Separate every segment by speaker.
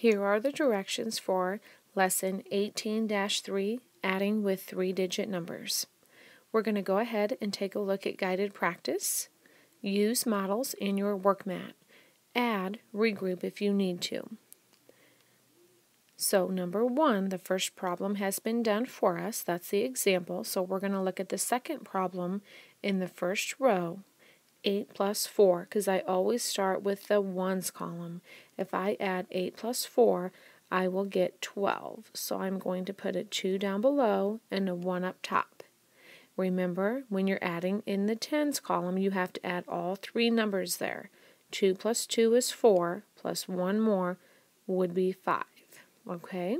Speaker 1: Here are the directions for Lesson 18-3, Adding with 3-Digit Numbers. We're going to go ahead and take a look at guided practice. Use models in your work mat. Add, regroup if you need to. So number 1, the first problem has been done for us. That's the example. So we're going to look at the second problem in the first row. 8 plus 4, because I always start with the ones column. If I add 8 plus 4, I will get 12. So I'm going to put a 2 down below and a 1 up top. Remember, when you're adding in the tens column, you have to add all 3 numbers there. 2 plus 2 is 4, plus 1 more would be 5. Okay?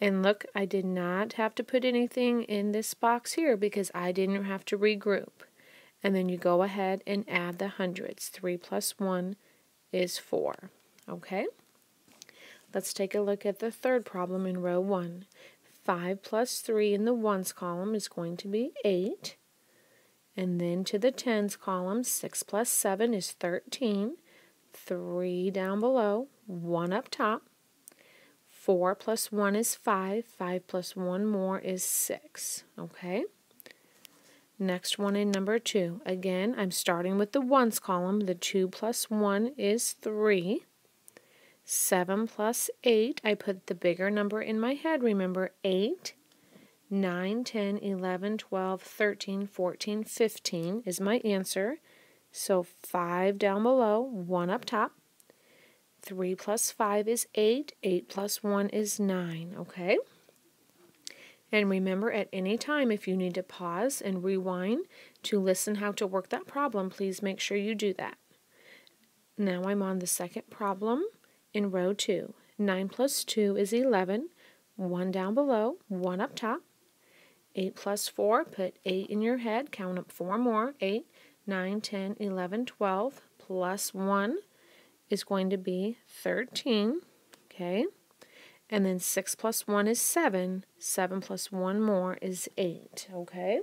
Speaker 1: And look, I did not have to put anything in this box here because I didn't have to regroup. And then you go ahead and add the hundreds. 3 plus 1 is 4. Okay? Let's take a look at the third problem in row 1. 5 plus 3 in the ones column is going to be 8. And then to the tens column, 6 plus 7 is 13. 3 down below, 1 up top. 4 plus 1 is 5. 5 plus 1 more is 6. Okay? Next one in number 2. Again, I'm starting with the ones column. The 2 plus 1 is 3. 7 plus 8, I put the bigger number in my head. Remember, 8, 9, 10, 11, 12, 13, 14, 15 is my answer. So 5 down below, 1 up top. 3 plus 5 is 8. 8 plus 1 is 9. Okay? And remember, at any time, if you need to pause and rewind to listen how to work that problem, please make sure you do that. Now I'm on the second problem in row 2. 9 plus 2 is 11. 1 down below, 1 up top. 8 plus 4, put 8 in your head, count up 4 more. 8, 9, 10, 11, 12, plus 1 is going to be 13. Okay? And then 6 plus 1 is 7. 7 plus 1 more is 8. Okay?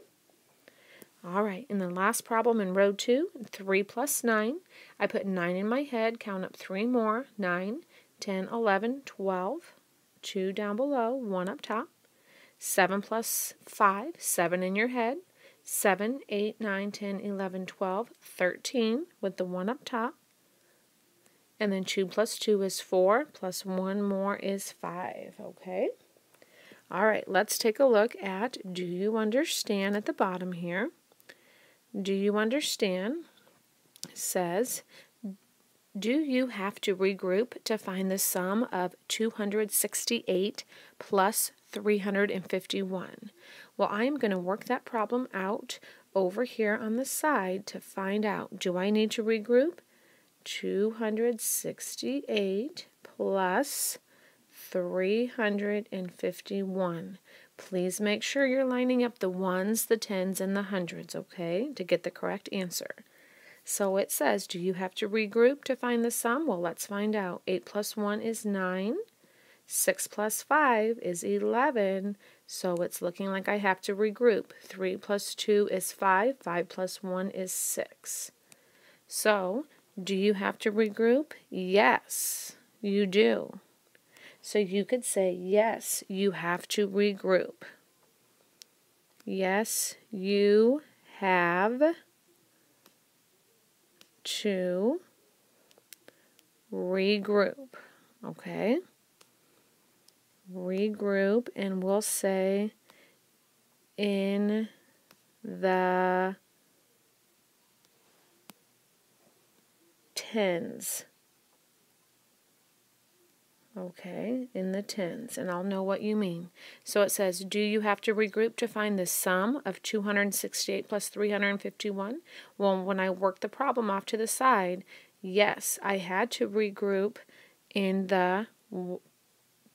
Speaker 1: All right, in the last problem in row 2, 3 plus 9. I put 9 in my head, count up 3 more. 9, 10, 11, 12. 2 down below, 1 up top. 7 plus 5, 7 in your head. 7, 8, 9, 10, 11, 12, 13 with the 1 up top. And then 2 plus 2 is 4, plus 1 more is 5, okay? All right, let's take a look at do you understand at the bottom here. Do you understand? It says, do you have to regroup to find the sum of 268 plus 351? Well, I'm going to work that problem out over here on the side to find out, do I need to regroup? 268 plus 351. Please make sure you're lining up the ones, the tens, and the hundreds, okay, to get the correct answer. So it says, do you have to regroup to find the sum? Well, let's find out. 8 plus 1 is 9. 6 plus 5 is 11. So it's looking like I have to regroup. 3 plus 2 is 5. 5 plus 1 is 6. So, do you have to regroup? Yes, you do. So you could say, yes, you have to regroup. Yes, you have to regroup. Okay? Regroup, and we'll say in the tens. Okay, in the tens, and I'll know what you mean. So it says, do you have to regroup to find the sum of 268 plus 351? Well, when I work the problem off to the side, yes, I had to regroup in the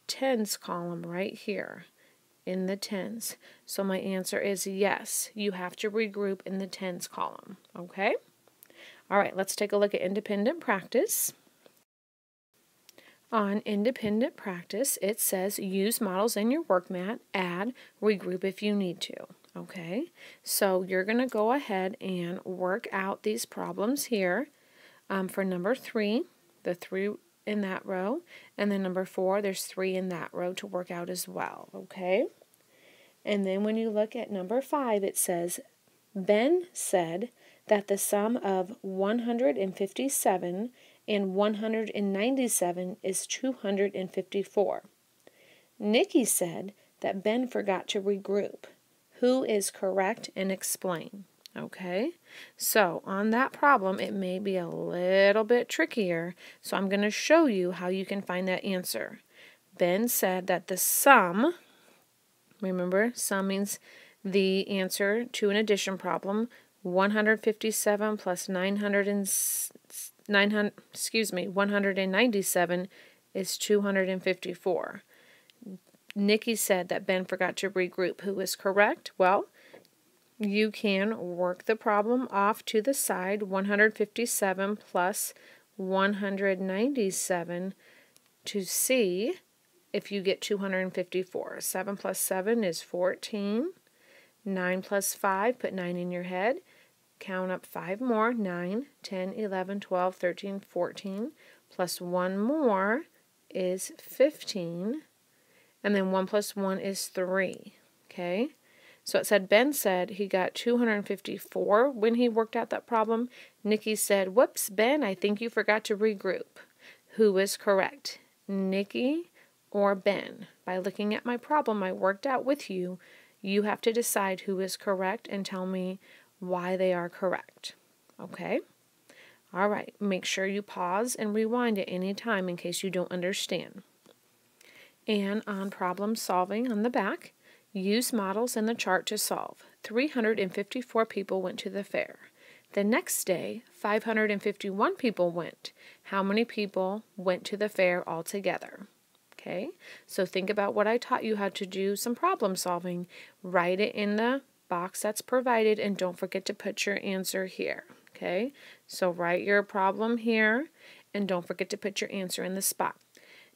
Speaker 1: tens column right here, in the tens. So my answer is yes, you have to regroup in the tens column. Okay? All right, let's take a look at independent practice. On independent practice, it says use models in your work mat, add, regroup if you need to. Okay, so you're going to go ahead and work out these problems here. For number 3, the 3 in that row, and then number 4, there's 3 in that row to work out as well, okay? And then when you look at number 5, it says, Ben said that the sum of 157 and 197 is 254. Nikki said that Ben forgot to regroup. Who is correct, and explain? Okay, so on that problem, it may be a little bit trickier, so I'm going to show you how you can find that answer. Ben said that the sum, remember, sum means the answer to an addition problem, 157 plus 197 is 254. Nikki said that Ben forgot to regroup. Who is correct? Well, you can work the problem off to the side, 157 plus 197, to see if you get 254. 7 plus 7 is 14. 9 plus 5, put 9 in your head. Count up 5 more, 9, 10, 11, 12, 13, 14. Plus 1 more is 15. And then 1 plus 1 is 3. Okay? So it said Ben said he got 254 when he worked out that problem. Nikki said, whoops, Ben, I think you forgot to regroup. Who is correct? Nikki or Ben? By looking at my problem I worked out with you, you have to decide who is correct and tell me why they are correct. Okay? All right, make sure you pause and rewind at any time in case you don't understand. And on problem solving on the back, use models in the chart to solve. 354 people went to the fair. The next day, 551 people went. How many people went to the fair altogether? Okay, so think about what I taught you how to do some problem solving. Write it in the box that's provided, and don't forget to put your answer here. Okay, so write your problem here, and don't forget to put your answer in the spot.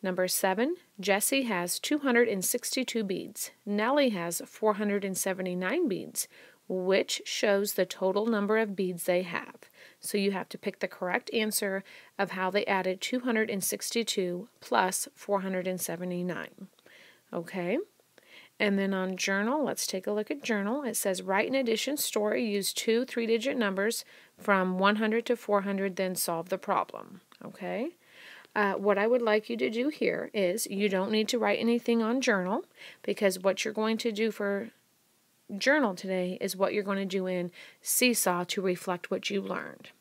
Speaker 1: Number 7, Jessie has 262 beads. Nellie has 479 beads, which shows the total number of beads they have. So you have to pick the correct answer of how they added 262 plus 479. Okay? And then on journal, let's take a look at journal. It says, write an addition story, use 2 3-digit numbers from 100 to 400, then solve the problem. Okay? What I would like you to do here is you don't need to write anything on journal, because what you're going to do for journal today is what you're going to do in Seesaw to reflect what you learned.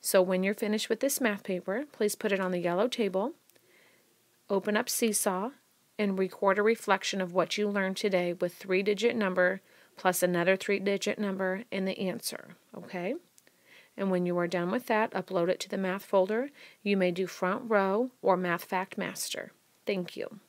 Speaker 1: So when you're finished with this math paper, please put it on the yellow table, open up Seesaw, and record a reflection of what you learned today with 3-digit number plus another 3-digit number in the answer. Okay? And when you are done with that, upload it to the math folder. You may do front row or Math Fact Master. Thank you.